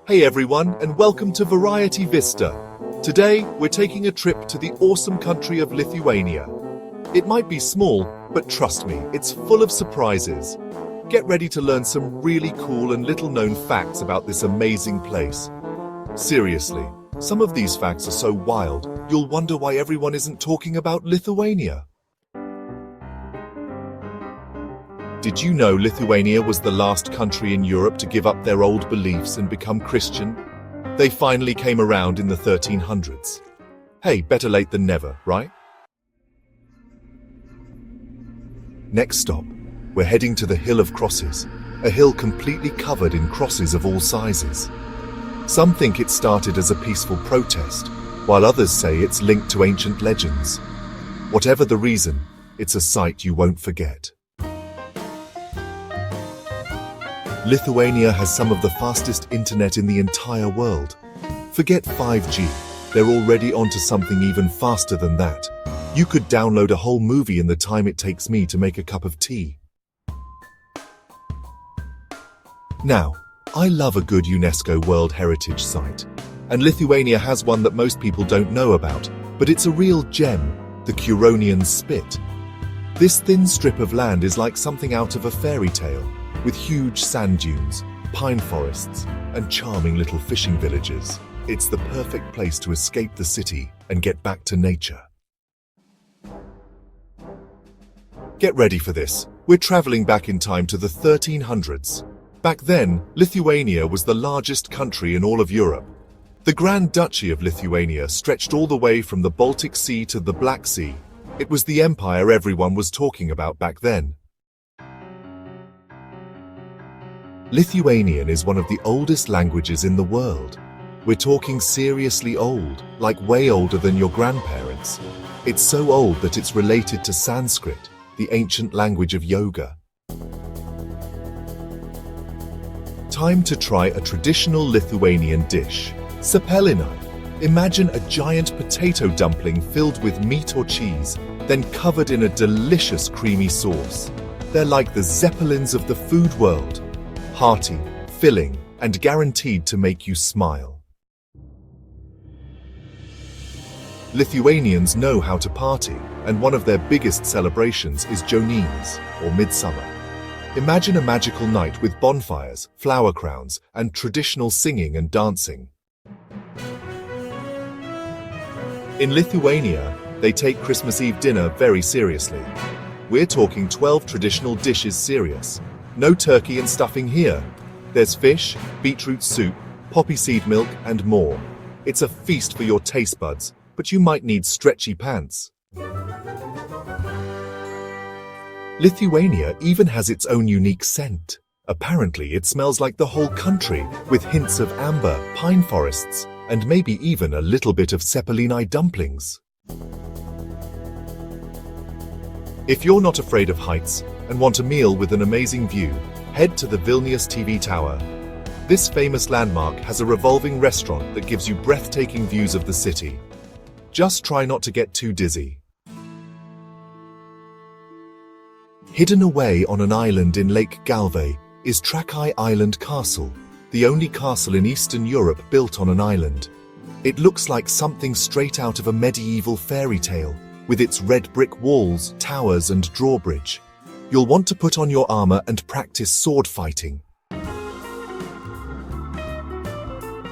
Hey everyone, and welcome to Variety Vista. Today, we're taking a trip to the awesome country of Lithuania. It might be small, but trust me, it's full of surprises. Get ready to learn some really cool and little-known facts about this amazing place. Seriously, some of these facts are so wild, you'll wonder why everyone isn't talking about Lithuania. Did you know Lithuania was the last country in Europe to give up their old beliefs and become Christian? They finally came around in the 1300s. Hey, better late than never, right? Next stop, we're heading to the Hill of Crosses, a hill completely covered in crosses of all sizes. Some think it started as a peaceful protest, while others say it's linked to ancient legends. Whatever the reason, it's a sight you won't forget. Lithuania has some of the fastest internet in the entire world. Forget 5G, they're already onto something even faster than that. You could download a whole movie in the time it takes me to make a cup of tea. Now, I love a good UNESCO World Heritage Site, and Lithuania has one that most people don't know about, but it's a real gem, the Curonian Spit. This thin strip of land is like something out of a fairy tale, with huge sand dunes, pine forests, and charming little fishing villages. It's the perfect place to escape the city and get back to nature. Get ready for this. We're traveling back in time to the 1300s. Back then, Lithuania was the largest country in all of Europe. The Grand Duchy of Lithuania stretched all the way from the Baltic Sea to the Black Sea. It was the empire everyone was talking about back then. Lithuanian is one of the oldest languages in the world. We're talking seriously old, like way older than your grandparents. It's so old that it's related to Sanskrit, the ancient language of yoga. Time to try a traditional Lithuanian dish, cepelinai. Imagine a giant potato dumpling filled with meat or cheese, then covered in a delicious creamy sauce. They're like the zeppelins of the food world. Hearty, filling, and guaranteed to make you smile. Lithuanians know how to party, and one of their biggest celebrations is jonins, or midsummer. Imagine a magical night with bonfires, flower crowns, and traditional singing and dancing. In Lithuania, they take Christmas Eve dinner very seriously. We're talking 12 traditional dishes serious. No turkey and stuffing here. There's fish, beetroot soup, poppy seed milk, and more. It's a feast for your taste buds, but you might need stretchy pants. Lithuania even has its own unique scent. Apparently, it smells like the whole country, with hints of amber, pine forests, and maybe even a little bit of cepelinai dumplings. If you're not afraid of heights and want a meal with an amazing view, head to the Vilnius TV Tower. This famous landmark has a revolving restaurant that gives you breathtaking views of the city. Just try not to get too dizzy. Hidden away on an island in Lake Galve is Trakai Island Castle, the only castle in Eastern Europe built on an island. It looks like something straight out of a medieval fairy tale, with its red brick walls, towers, and drawbridge. You'll want to put on your armor and practice sword fighting.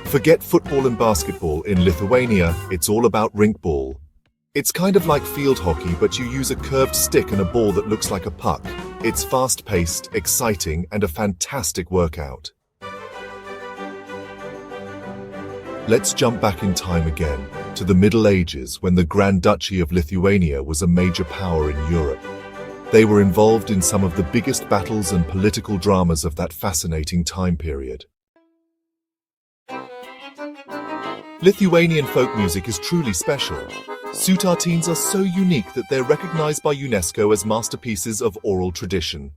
Forget football and basketball. In Lithuania, it's all rink rinkball. It's kind of like field hockey, but you use a curved stick and a ball that looks like a puck. It's fast-paced, exciting, and a fantastic workout. Let's jump back in time again, to the Middle Ages, when the Grand Duchy of Lithuania was a major power in Europe. They were involved in some of the biggest battles and political dramas of that fascinating time period. Lithuanian folk music is truly special. Sutartines are so unique that they're recognized by UNESCO as masterpieces of oral tradition.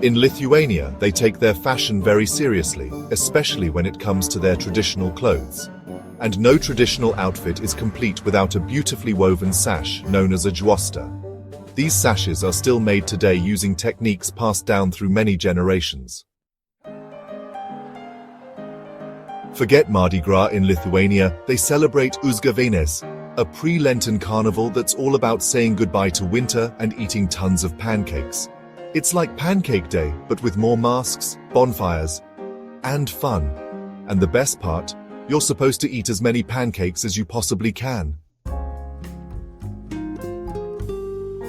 In Lithuania, they take their fashion very seriously, especially when it comes to their traditional clothes. And no traditional outfit is complete without a beautifully woven sash known as a juosta. These sashes are still made today using techniques passed down through many generations. Forget Mardi Gras in Lithuania, they celebrate Uzgavėnes, a pre-Lenten carnival that's all about saying goodbye to winter and eating tons of pancakes. It's like Pancake Day, but with more masks, bonfires, and fun. And the best part, you're supposed to eat as many pancakes as you possibly can.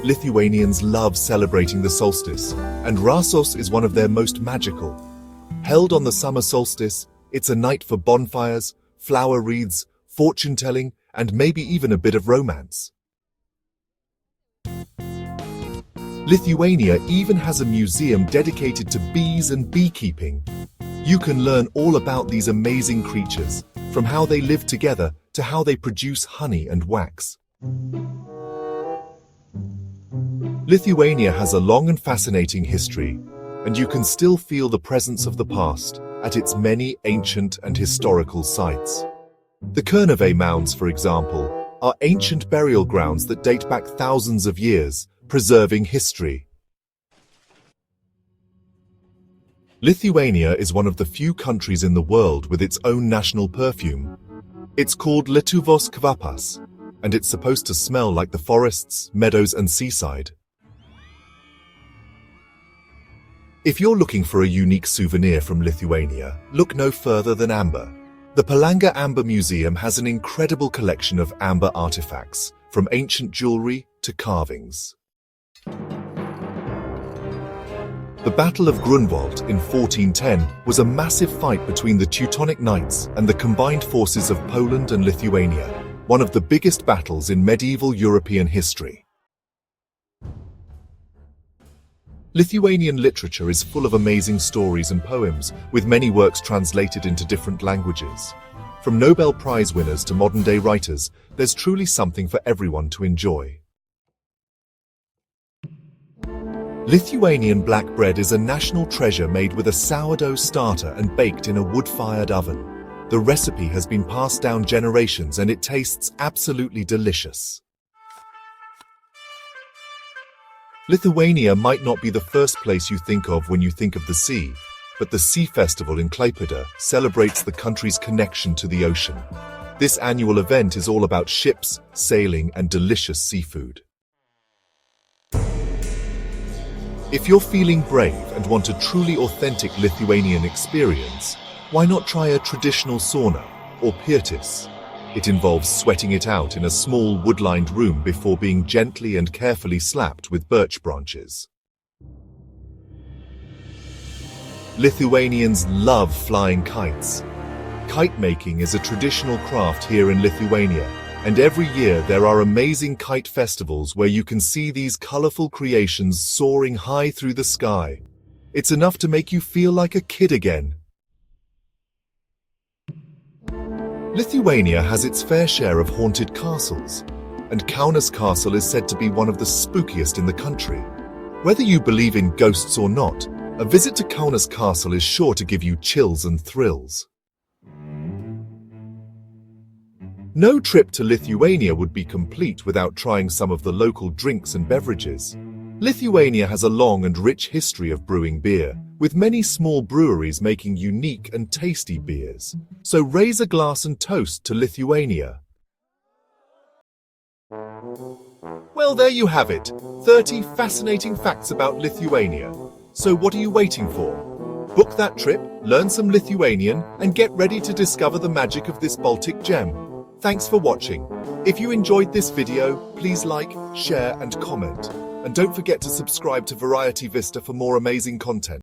Lithuanians love celebrating the solstice, and Rasos is one of their most magical. Held on the summer solstice, it's a night for bonfires, flower wreaths, fortune-telling, and maybe even a bit of romance. Lithuania even has a museum dedicated to bees and beekeeping. You can learn all about these amazing creatures, from how they live together to how they produce honey and wax. Lithuania has a long and fascinating history, and you can still feel the presence of the past at its many ancient and historical sites. The Carnival mounds, for example, are ancient burial grounds that date back thousands of years, preserving history. Lithuania is one of the few countries in the world with its own national perfume. It's called Lietuvos kvapas, and it's supposed to smell like the forests, meadows, and seaside. If you're looking for a unique souvenir from Lithuania, look no further than amber. The Palanga Amber Museum has an incredible collection of amber artifacts, from ancient jewelry to carvings. The Battle of Grunwald in 1410 was a massive fight between the Teutonic Knights and the combined forces of Poland and Lithuania, one of the biggest battles in medieval European history. Lithuanian literature is full of amazing stories and poems, with many works translated into different languages. From Nobel Prize winners to modern-day writers, there's truly something for everyone to enjoy. Lithuanian black bread is a national treasure made with a sourdough starter and baked in a wood-fired oven. The recipe has been passed down generations and it tastes absolutely delicious. Lithuania might not be the first place you think of when you think of the sea, but the Sea Festival in Klaipėda celebrates the country's connection to the ocean. This annual event is all about ships, sailing, and delicious seafood. If you're feeling brave and want a truly authentic Lithuanian experience, why not try a traditional sauna, or pirtis? It involves sweating it out in a small wood-lined room before being gently and carefully slapped with birch branches. Lithuanians love flying kites. Kite making is a traditional craft here in Lithuania, and every year there are amazing kite festivals where you can see these colorful creations soaring high through the sky. It's enough to make you feel like a kid again. Lithuania has its fair share of haunted castles, and Kaunas Castle is said to be one of the spookiest in the country. Whether you believe in ghosts or not, a visit to Kaunas Castle is sure to give you chills and thrills. No trip to Lithuania would be complete without trying some of the local drinks and beverages. Lithuania has a long and rich history of brewing beer, with many small breweries making unique and tasty beers. So raise a glass and toast to Lithuania. Well, there you have it, 30 fascinating facts about Lithuania. So what are you waiting for? Book that trip, learn some Lithuanian, and get ready to discover the magic of this Baltic gem. Thanks for watching. If you enjoyed this video, please like, share, and comment. And don't forget to subscribe to Variety Vista for more amazing content.